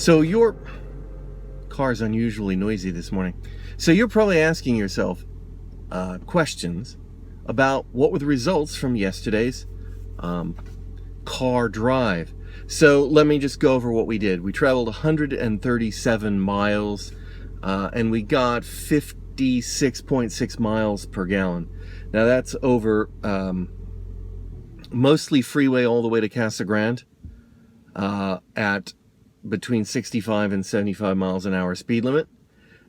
So your car's unusually noisy this morning. So you're probably asking yourself questions about what were the results from yesterday's car drive. So let me just go over what we did. We traveled 137 miles and we got 56.6 miles per gallon. Now that's over mostly freeway all the way to Casa Grande at between 65 and 75 miles an hour speed limit,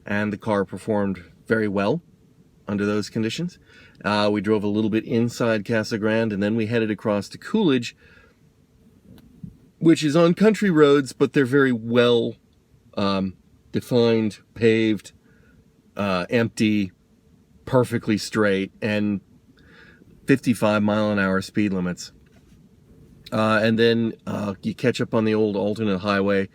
and the car performed very well under those conditions. We drove a little bit inside Casa Grande, and then we headed across to Coolidge, which is on country roads, but they're very well defined, paved, empty, perfectly straight, and 55 mile an hour speed limits. And then you catch up on the old alternate highway,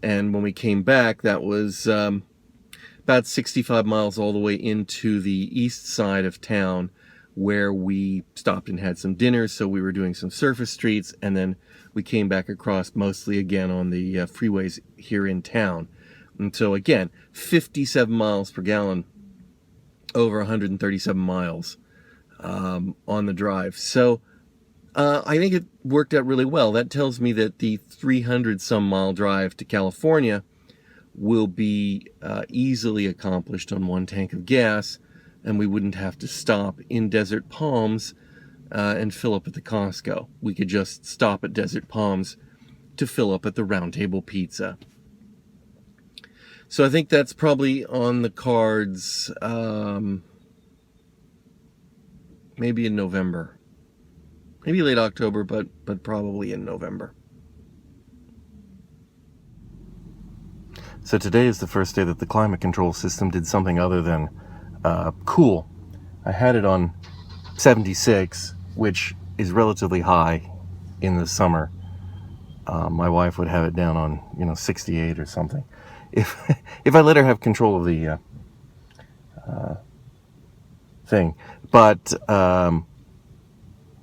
and when we came back, that was about 65 miles all the way into the east side of town, where we stopped and had some dinner. So we were doing some surface streets, and then we came back across mostly again on the freeways here in town. And so again, 57 miles per gallon over 137 miles on the drive. So I think it worked out really well. That tells me that the 300-some mile drive to California will be easily accomplished on one tank of gas, and we wouldn't have to stop in Desert Palms and fill up at the Costco. We could just stop at Desert Palms to fill up at the Round Table Pizza. So I think that's probably on the cards maybe in November. Maybe late October, but probably in November. So today is the first day that the climate control system did something other than cool. I had it on 76, which is relatively high in the summer. My wife would have it down on 68 or something. If I let her have control of the thing, but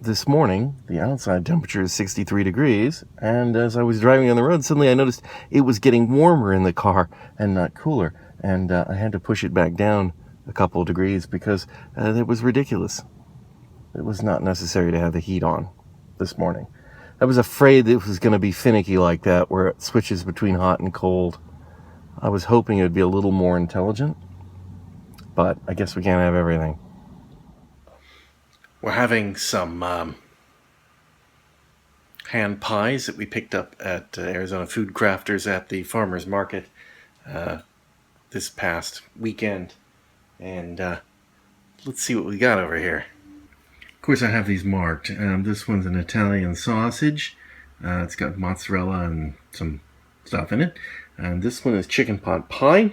this morning, the outside temperature is 63 degrees, and as I was driving on the road, suddenly I noticed it was getting warmer in the car and not cooler, and I had to push it back down a couple of degrees because it was ridiculous. It was not necessary to have the heat on this morning. I was afraid it was going to be finicky like that, where it switches between hot and cold. I was hoping it would be a little more intelligent, but I guess we can't have everything. We're having some hand pies that we picked up at Arizona Food Crafters at the farmer's market this past weekend. And let's see what we got over here. Of course, I have these marked. This one's an Italian sausage. It's got mozzarella and some stuff in it. And this one is chicken pot pie.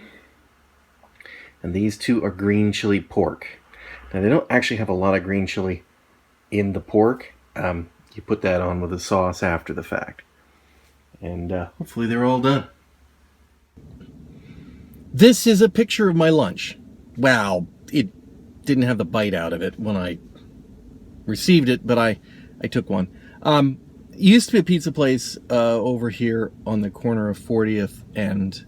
And these two are green chili pork. Now, they don't actually have a lot of green chili in the pork. You put that on with the sauce after the fact. And hopefully they're all done. This is a picture of my lunch. Wow, it didn't have the bite out of it when I received it, but I took one. It used to be a pizza place over here on the corner of 40th and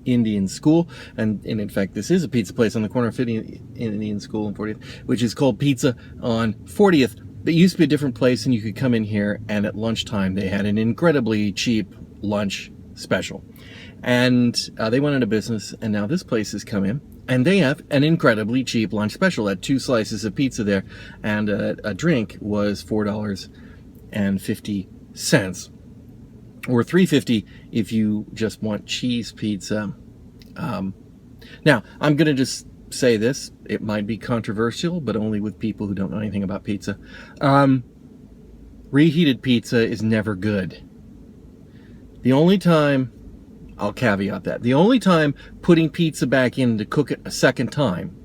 Indian School, and in fact this is a pizza place on the corner of Indian School and 40th, which is called Pizza on 40th. It used to be a different place, and you could come in here, and at lunchtime they had an incredibly cheap lunch special, and they went into business, and now this place has come in and they have an incredibly cheap lunch special. At 2 slices of pizza there, and a drink was $4.50 or $3.50 if you just want cheese pizza. Now, I'm going to just say this. It might be controversial, but only with people who don't know anything about pizza. Reheated pizza is never good. The only time, I'll caveat that, the only time putting pizza back in to cook it a second time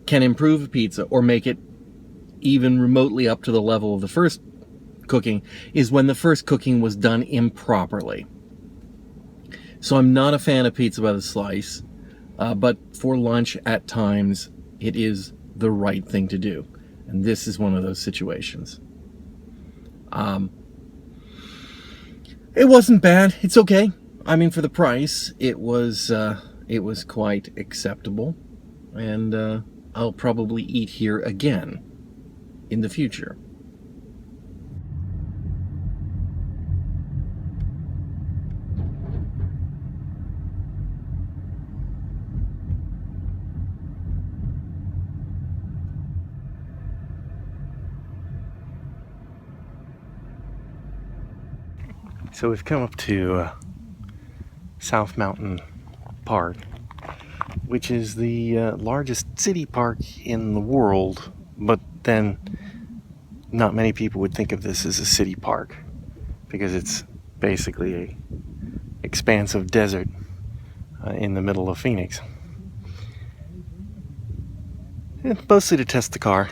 can improve a pizza or make it even remotely up to the level of the first cooking is when the first cooking was done improperly. So I'm not a fan of pizza by the slice, but for lunch at times it is the right thing to do. And this is one of those situations. It wasn't bad. It's okay. I mean, for the price, it was quite acceptable, and I'll probably eat here again in the future. So we've come up to South Mountain Park, which is the largest city park in the world, but then not many people would think of this as a city park because it's basically a expansive desert in the middle of Phoenix. And mostly to test the car,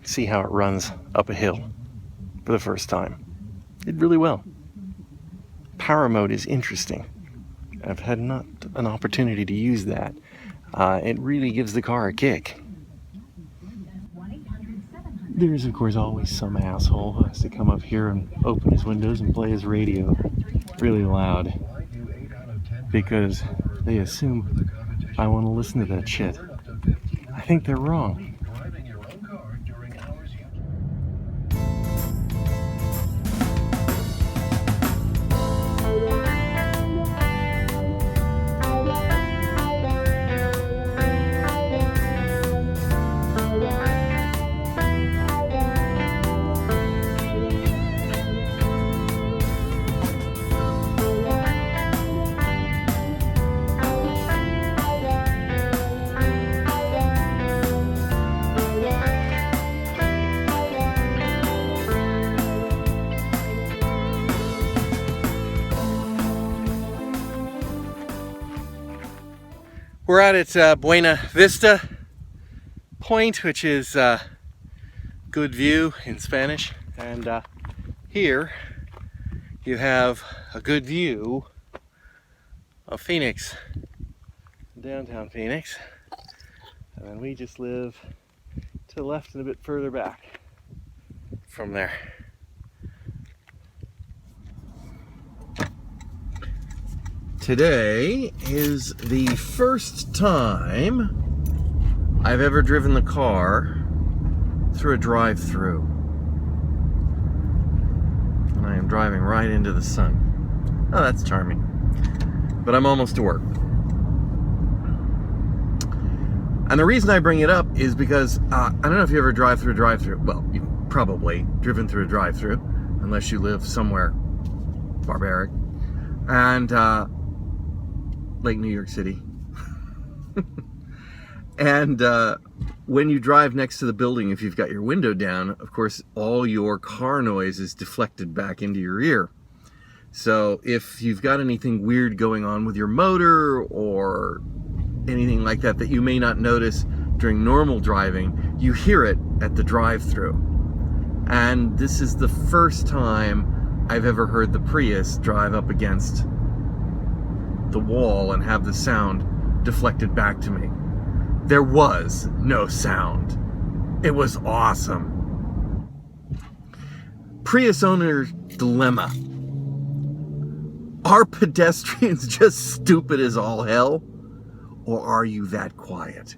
see how it runs up a hill for the first time. Did really well. Power mode is interesting. I've had not an opportunity to use that. It really gives the car a kick. There's of course always some asshole who has to come up here and open his windows and play his radio really loud because they assume I want to listen to that shit. I think they're wrong. We're out at Buena Vista Point, which is good view in Spanish, and here you have a good view of Phoenix, downtown Phoenix, and then we just live to the left and a bit further back from there. Today is the first time I've ever driven the car through a drive-through. And I am driving right into the sun. Oh, that's charming. But I'm almost to work. And the reason I bring it up is because I don't know if you ever drive through a drive-through. Well, you've probably driven through a drive-through, unless you live somewhere barbaric. And like New York City. And when you drive next to the building, if you've got your window down, of course, all your car noise is deflected back into your ear. So if you've got anything weird going on with your motor or anything like that that you may not notice during normal driving, you hear it at the drive-through. And this is the first time I've ever heard the Prius drive up against the wall and have the sound deflected back to me. There was no sound. It was awesome. Prius owner dilemma. Are pedestrians just stupid as all hell? Or are you that quiet?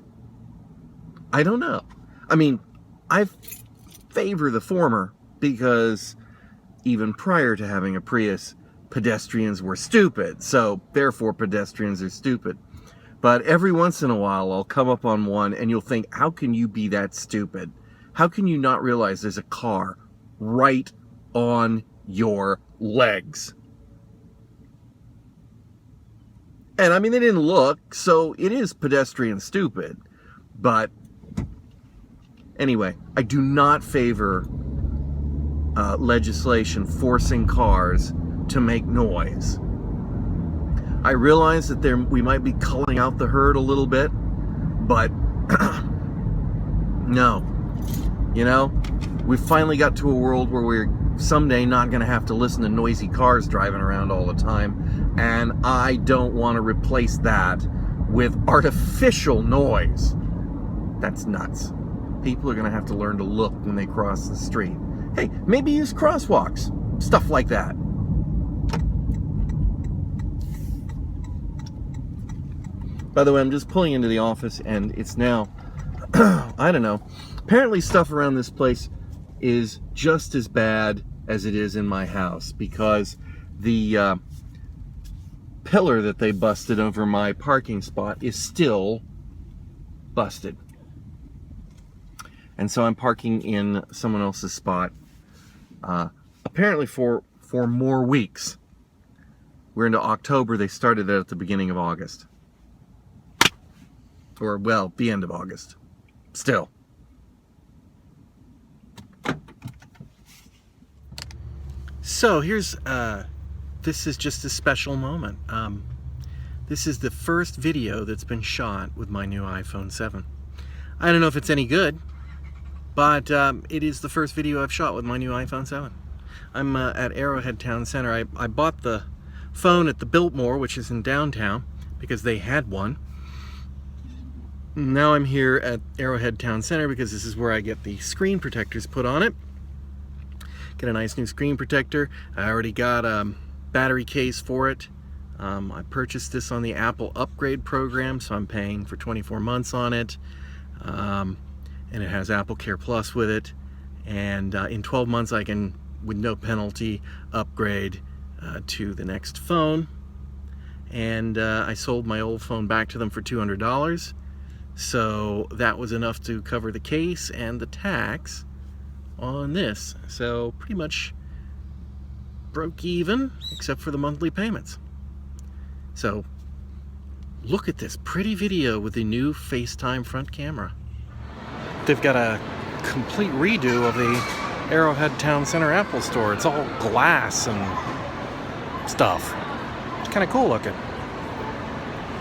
I don't know. I mean, I favor the former because even prior to having a Prius, pedestrians were stupid, so therefore pedestrians are stupid. But every once in a while I'll come up on one and you'll think, how can you be that stupid? How can you not realize there's a car right on your legs? And I mean, they didn't look, so it is pedestrian stupid. But anyway, I do not favor legislation forcing cars to make noise. I realize that we might be culling out the herd a little bit, but no. You know, we've finally got to a world where we're someday not going to have to listen to noisy cars driving around all the time, and I don't want to replace that with artificial noise. That's nuts. People are going to have to learn to look when they cross the street. Hey, maybe use crosswalks, stuff like that. By the way, I'm just pulling into the office, and it's now, I don't know, apparently stuff around this place is just as bad as it is in my house, because the pillar that they busted over my parking spot is still busted. And so I'm parking in someone else's spot, apparently for more weeks. We're into October. They started that at the beginning of August. Or, well, the end of August. Still. So here's, this is just a special moment. This is the first video that's been shot with my new iPhone 7. I don't know if it's any good, but it is the first video I've shot with my new iPhone 7. I'm at Arrowhead Town Center. I bought the phone at the Biltmore, which is in downtown, because they had one. Now I'm here at Arrowhead Town Center because this is where I get the screen protectors put on it. Get a nice new screen protector. I already got a battery case for it. I purchased this on the Apple upgrade program, so I'm paying for 24 months on it. And it has Apple Care Plus with it. And in 12 months I can, with no penalty, upgrade to the next phone. And I sold my old phone back to them for $200. So that was enough to cover the case and the tax on this. So pretty much broke even, except for the monthly payments. So look at this pretty video with the new FaceTime front camera. They've got a complete redo of the Arrowhead Town Center Apple store. It's all glass and stuff. It's kind of cool looking.